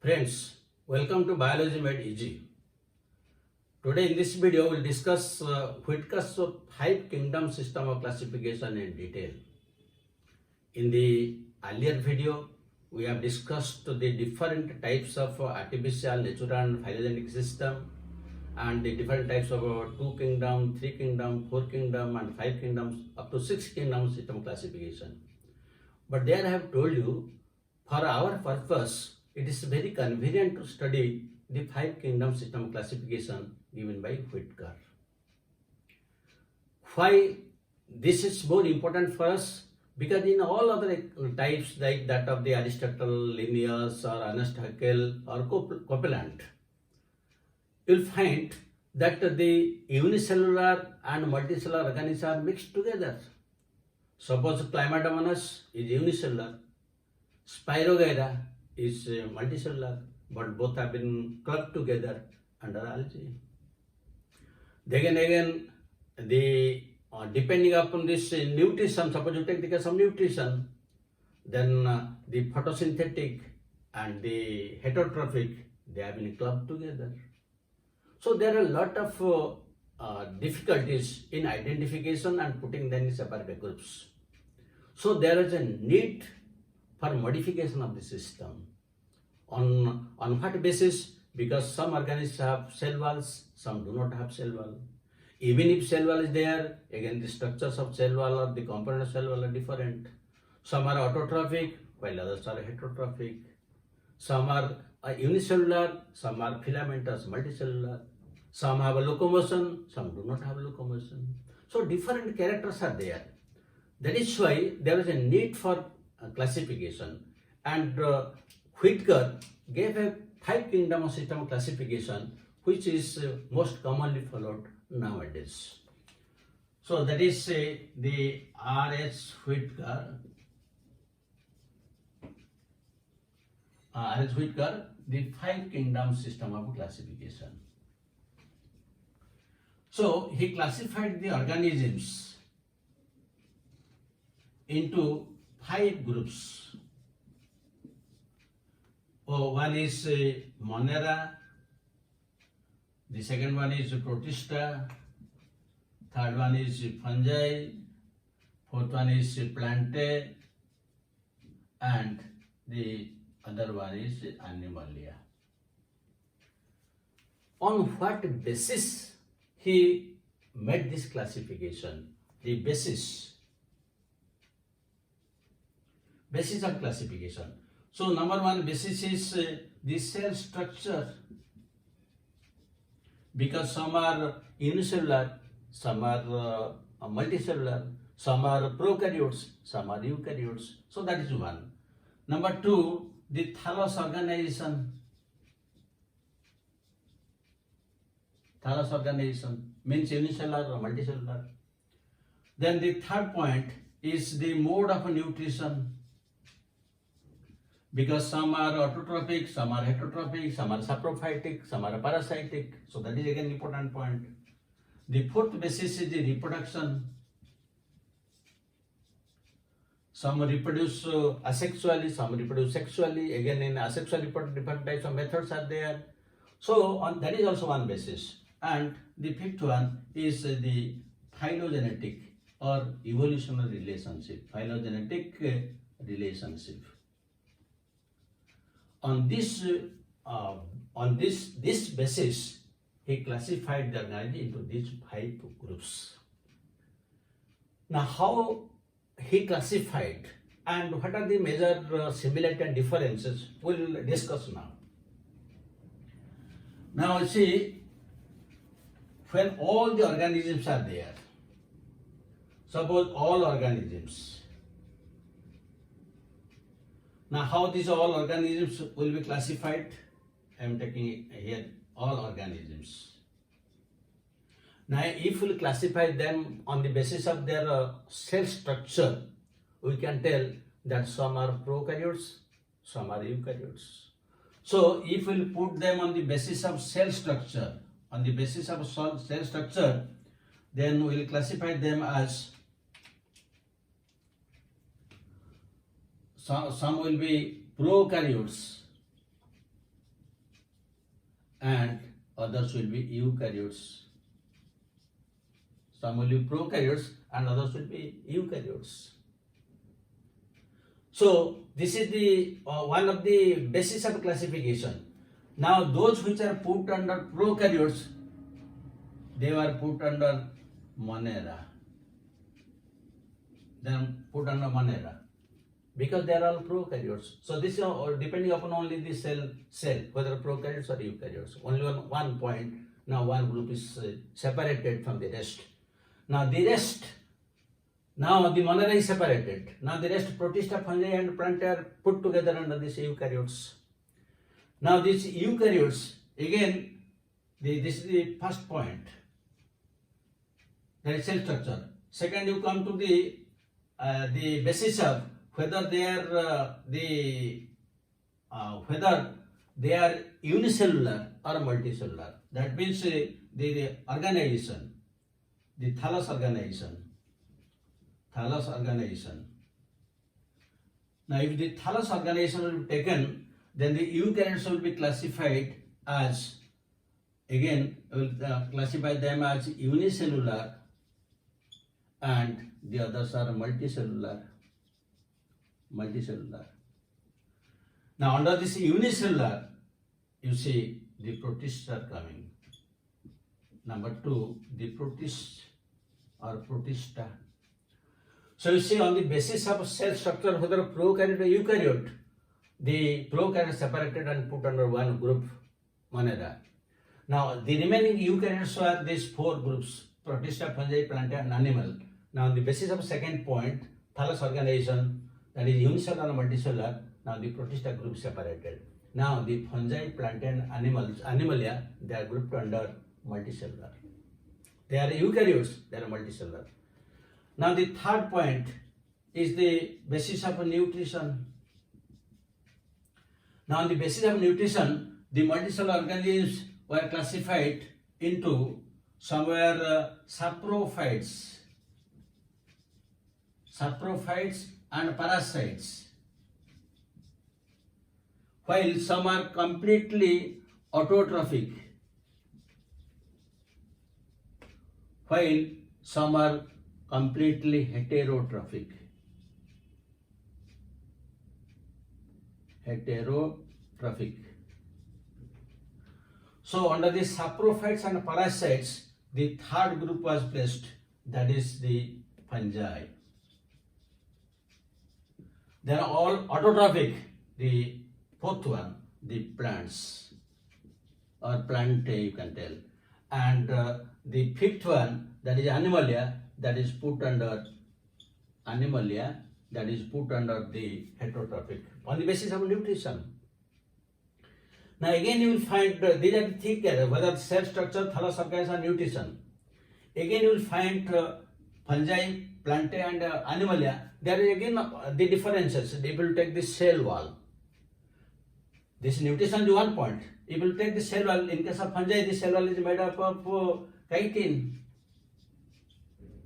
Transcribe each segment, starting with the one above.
Friends, welcome to Biology Made Easy. Today in this video we will discuss Whittakers' 5 kingdom system of classification in detail. In the earlier video, we have discussed the different types of artificial, natural and phylogenetic system and the different types of 2 kingdom, 3 kingdom, 4 kingdom and 5 kingdoms up to 6 kingdom system classification. But there I have told you, for our purpose, it is very convenient to study the 5 kingdom system classification given by Whittaker. Why this is more important for us? Because in all other types like that of the Aristotle, Linnaeus or Ernest Haeckel or Copeland, you will find that the unicellular and multicellular organisms are mixed together. Suppose Chlamydomonas is unicellular, Spirogyra is multicellular, but both have been clubbed together under algae. Then again, depending upon this nutrition, suppose you take the case of nutrition, then the photosynthetic and the heterotrophic, they have been clubbed together. So there are a lot of difficulties in identification and putting them in separate groups. So there is a need for modification of the system. On what basis? Because some organisms have cell walls, some do not have cell wall. Even if cell wall is there, again the structures of cell wall or the component of cell wall are different. Some are autotrophic, while others are heterotrophic. Some are unicellular, some are filamentous, multicellular. Some have a locomotion, some do not have locomotion. So different characters are there. That is why there is a need for classification, and Whittaker gave a 5 kingdom system classification which is most commonly followed nowadays. So that is the R.H. Whittaker, the 5 kingdom system of classification. So he classified the organisms into 5 groups. One is Monera, the second one is Protista, third one is Fungi, fourth one is Plantae, and the other one is Animalia. On what basis he made this classification? The basis of classification. So number one basis is the cell structure, because some are unicellular, some are multicellular, some are prokaryotes, some are eukaryotes. So that is one. Number two, the thallus organization. Thallus organization means unicellular or multicellular. Then the third point is the mode of nutrition, because some are autotrophic, some are heterotrophic, some are saprophytic, some are parasitic. So that is again important point. The fourth basis is the reproduction. Some reproduce asexually, some reproduce sexually. Again in asexual reproduction, different types of methods are there. So that is also one basis. And the fifth one is the phylogenetic or evolutionary relationship. Phylogenetic relationship. On this basis, he classified the organism into these 5 groups. Now, how he classified and what are the major similarity and differences, we will discuss now. Now, you see, when all the organisms are there, suppose all organisms. Now, how these all organisms will be classified? I am taking here all organisms. Now, if we classify them on the basis of their cell structure, we can tell that some are prokaryotes, some are eukaryotes. So, if we put them on the basis of cell structure, then we will classify them as some will be prokaryotes, and others will be eukaryotes. Some will be prokaryotes and others will be eukaryotes. So this is the one of the basis of classification. Now those which are put under prokaryotes, they were put under Monera. They are put under Monera because they are all prokaryotes. So this is depending upon only the cell, whether prokaryotes or eukaryotes. Only one point. Now one group is separated from the rest. Now the rest, now the Monera is separated. Now the rest, Protista, Fungi and Plantae are put together under these eukaryotes. Now these eukaryotes, again, this is the first point. That is cell structure. Second, you come to the basis of whether they are whether they are unicellular or multicellular. That means the organization, the thallus organization. Now, if the thallus organization will be taken, then the eukaryotes will be classified as, again, we will classify them as unicellular and the others are multicellular. Now, under this unicellular, you see the protists are coming. Number 2, the protists or Protista. So you see, on the basis of cell structure, whether prokaryote or eukaryote, the prokaryote separated and put under one group, Monera. Now the remaining eukaryotes are these 4 groups: Protista, Fungi, Plantae and Animal. Now on the basis of second point, thallus organization, that is unicellular and multicellular, now the Protista group separated. Now the Fungi, Plantae and Animalia, they are grouped under multicellular. They are eukaryotes, they are multicellular. Now the third point is the basis of nutrition. Now on the basis of nutrition, the multicellular organisms were classified into somewhere saprophytes and parasites, while some are completely autotrophic, while some are completely heterotrophic. So under the saprophytes and parasites, the third group was placed, that is the fungi. They are all autotrophic. The fourth one, the plants or Plantae, you can tell. And the fifth one, that is Animalia, that is put under the heterotrophic on the basis of nutrition. Now again you will find these are the thick areas, whether cell structure, thallus organization or nutrition. Again you will find fungi, Plantae and Animalia. There is again the differences. If you take the cell wall, this nutrition is one point. If you take the cell wall, in case of fungi, the cell wall is made up of chitin.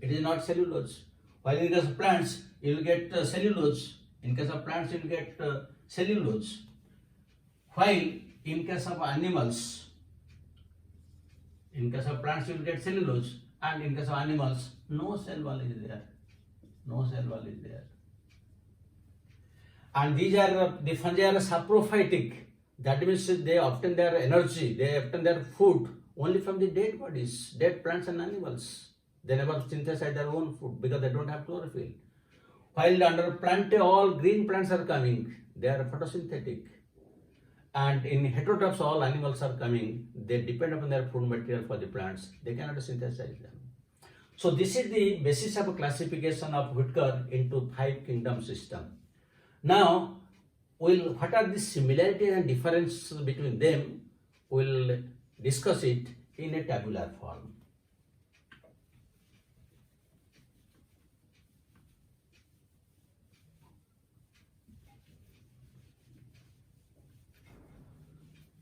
It is not cellulose. While in case of plants, you will get cellulose. In case of plants, you will get cellulose. While in case of animals, in case of plants, you will get cellulose, and in case of animals, no cell wall is there. And these are the fungi are saprophytic. That means they obtain their energy, they obtain their food only from the dead bodies, dead plants and animals. They never synthesize their own food because they don't have chlorophyll. While under Plantae, all green plants are coming, they are photosynthetic. And in heterotrophs, all animals are coming, they depend upon their food material for the plants, they cannot synthesize them. So this is the basis of a classification of Whittaker into 5 kingdom system. Now, what are the similarities and differences between them? We'll discuss it in a tabular form.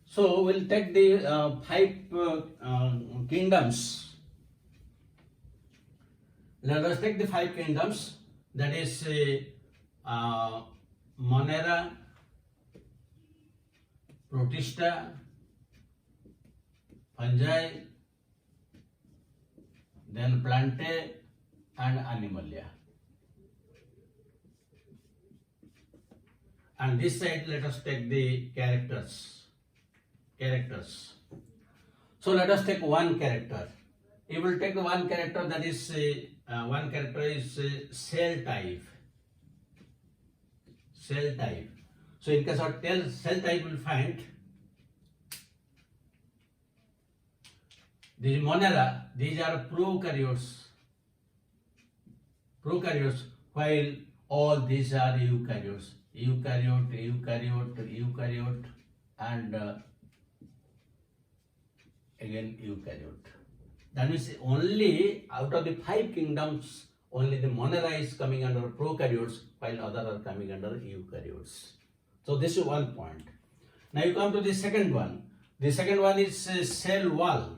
So we'll take the 5 kingdoms. Let us take the 5 kingdoms, that is Monera, Protista, Fungi, then Plantae and Animalia. And this side, let us take the characters. So let us take one character. You will take one character, that is cell type. So in case of cell type, we will find these Monera. These are prokaryotes, while all these are eukaryotes. Eukaryote, and again eukaryote. That means only out of the 5 kingdoms, only the Monera is coming under prokaryotes, while other are coming under eukaryotes. So this is one point. Now you come to the second one. The second one is cell wall.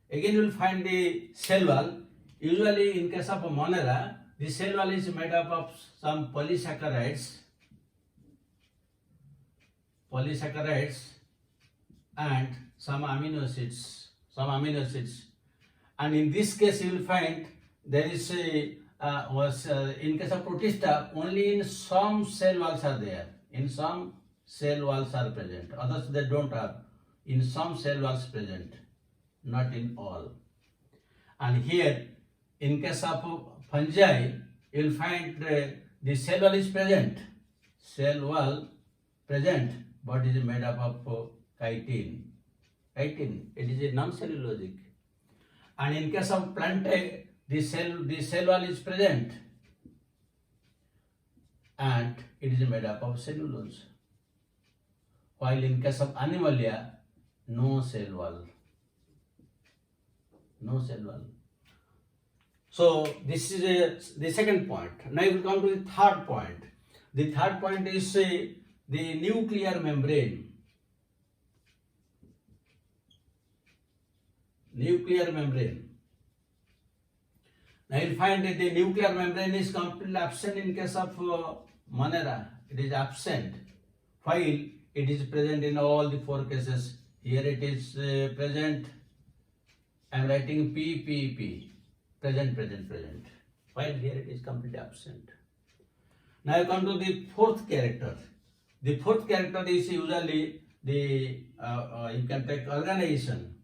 Again you will find the cell wall. Usually in case of Monera, the cell wall is made up of some polysaccharides and some amino acids. And in this case you will find there is in case of Protista, only in some cell walls are there. In some cell walls are present. Others they don't have. In some cell walls present, not in all. And here, in case of fungi, you will find the cell wall is present. But it is made up of chitin. It is a non-cellulosic. And in case of Plantae, the cell wall is present, and it is made up of cellulose. While in case of Animalia, no cell wall. So this is the second point. Now we will come to the third point. The third point is the nuclear membrane. Now you will find that the nuclear membrane is completely absent in case of Monera. It is absent, while it is present in all the 4 cases. Here it is present. I am writing P. Present. While here it is completely absent. Now you come to the fourth character. The fourth character is usually the you can take organization.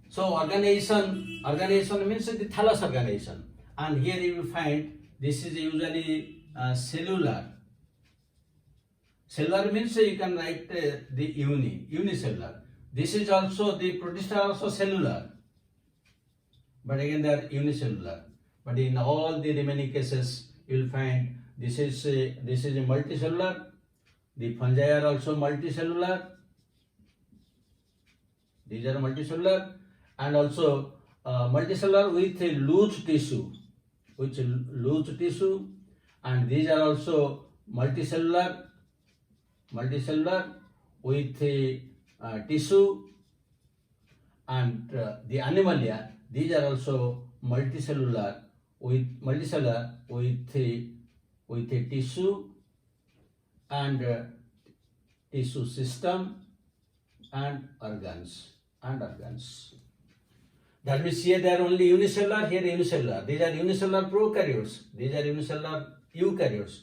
So organization means the thallus organization, and here you will find this is usually cellular. Cellular means you can write the unicellular. This is also the Protista are also cellular, but again they are unicellular. But in all the remaining cases, you will find this is a multicellular. The fungi are also multicellular. These are multicellular, and also multicellular with a loose tissue, and these are also multicellular with a tissue, and the Animalia, these are also multicellular with a tissue and tissue system and organs. That means here they are only unicellular, here unicellular. These are unicellular prokaryotes, these are unicellular eukaryotes.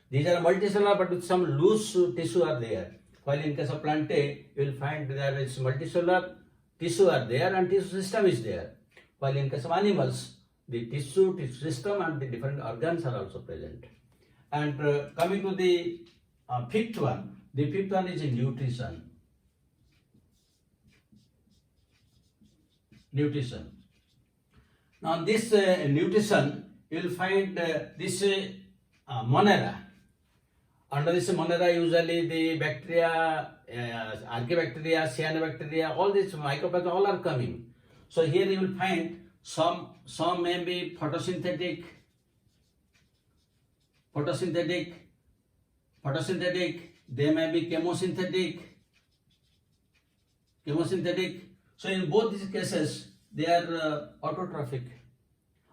These are multicellular but with some loose tissue are there. While in case of Plantae, you will find there is multicellular tissue are there and tissue system is there. While in case of animals, the tissue system and the different organs are also present. And coming to the fifth one, the fifth one is nutrition. Now this nutrition, you will find this Monera. Under this Monera, usually the bacteria, archaebacteria, cyanobacteria, all these microbes all are coming. So here you will find some may be photosynthetic, they may be chemosynthetic. So in both these cases, they are autotrophic,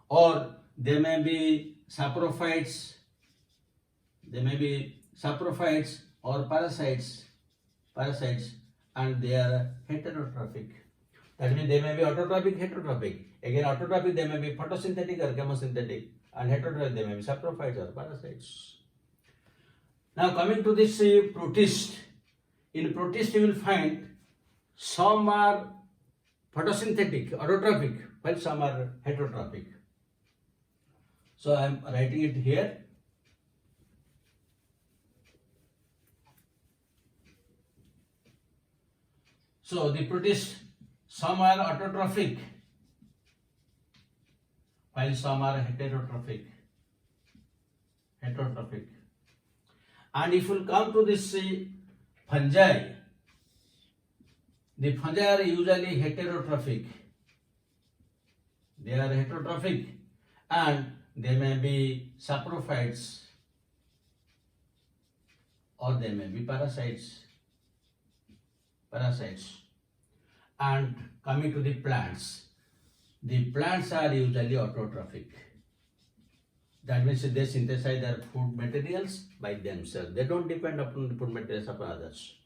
or they may be saprophytes, they may be saprophytes or parasites, and they are heterotrophic. That means they may be autotrophic, heterotrophic. Again, autotrophic they may be photosynthetic or chemosynthetic, and heterotrophic they may be saprophytes or parasites. Now coming to this protist, in protist you will find some are photosynthetic, autotrophic, while some are heterotrophic. So I am writing it here. So the protist, some are autotrophic, while some are heterotrophic. And if you come to this fungi, the fungi are usually heterotrophic. They are heterotrophic and they may be saprophytes or they may be parasites. And coming to the plants are usually autotrophic. That means they synthesize their food materials by themselves. They don't depend upon the food materials of others.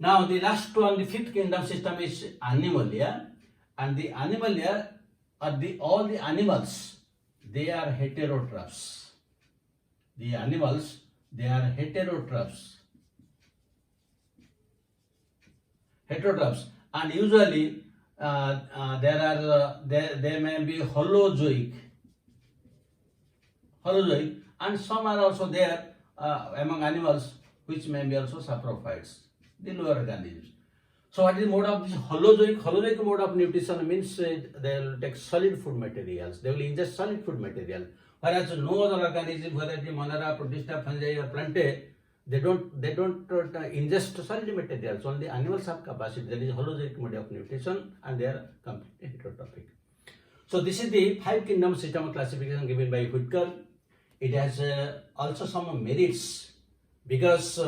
Now the last one, the fifth kingdom system is Animalia, and the Animalia are all the animals. They are heterotrophs. The animals, they are heterotrophs, and usually they may be holozoic, and some are also there among animals which may be also saprophytes, the lower organisms. So what is the mode of this holozoic mode of nutrition means they will take solid food materials, they will ingest solid food material, whereas no other organism, whether it is Monera, Protista, Fungi or Plantae, they don't ingest solid materials. Only animals have capacity. That is holozoic mode of nutrition, and they are completely heterotrophic. So this is the 5 kingdom system of classification given by Whittaker. It has also some merits because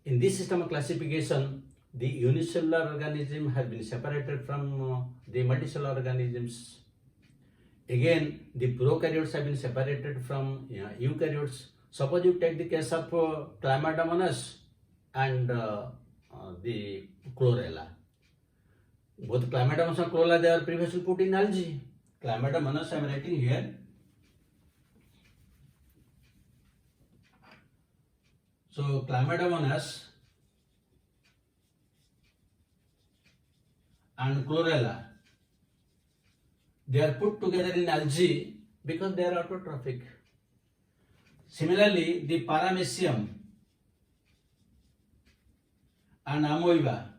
in this system of classification, the unicellular organism has been separated from the multicellular organisms. Again, the prokaryotes have been separated from eukaryotes. Suppose you take the case of Chlamydomonas and the chlorella. Both Chlamydomonas and chlorella, they are previously put in algae. Chlamydomonas I am writing here. So Chlamydomonas and chlorella, they are put together in algae because they are autotrophic. Similarly, the Paramecium and Amoeba,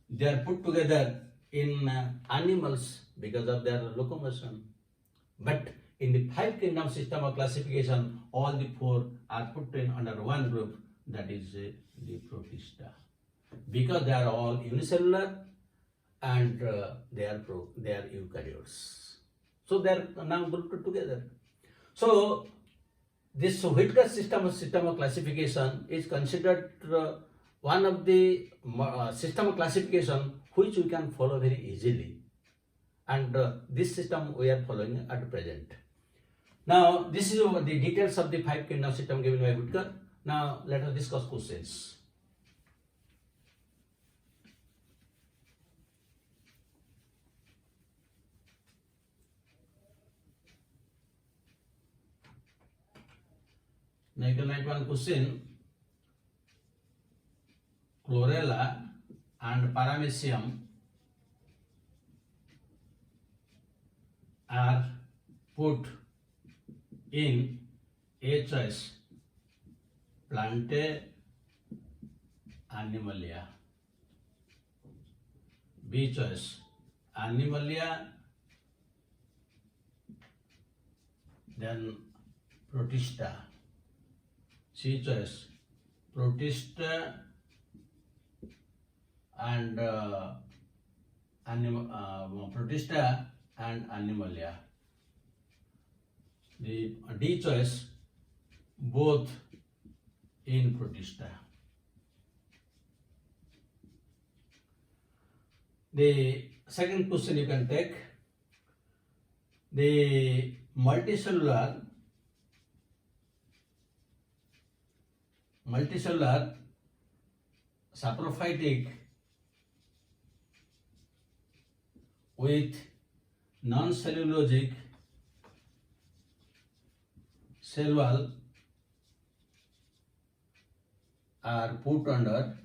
they are put together in animals because of their locomotion. But in the 5 kingdom system of classification, all the 4 are put in under one group, that is the Protista, because they are all unicellular and they are eukaryotes. So they are now grouped together. So this Whittaker's system of classification is considered one of the system of classification which we can follow very easily, and this system we are following at present. Now this is the details of the 5 kingdom system given by Whittaker. Now let us discuss questions. Now you can write one question. Chlorella and Paramecium are put in A choice, Plantae, Animalia. B choice, Animalia, then Protista. C choice, Protista and Protista and Animalia. The D choice, both in Protista. The second question you can take, the multicellular saprophytic with non-cellulosic cell wall are put under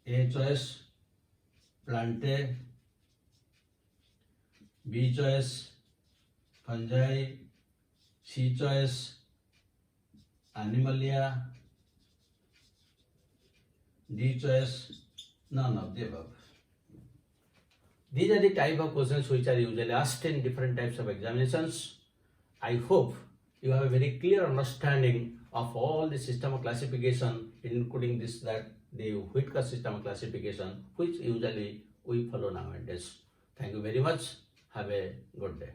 A choice Plantae, B choice Fungi, C choice Animalia, D choice none of the above. These are the type of questions which are usually asked in different types of examinations. I hope you have a very clear understanding of all the system of classification, including the Whittaker's system of classification, which usually we follow nowadays. Thank you very much. Have a good day.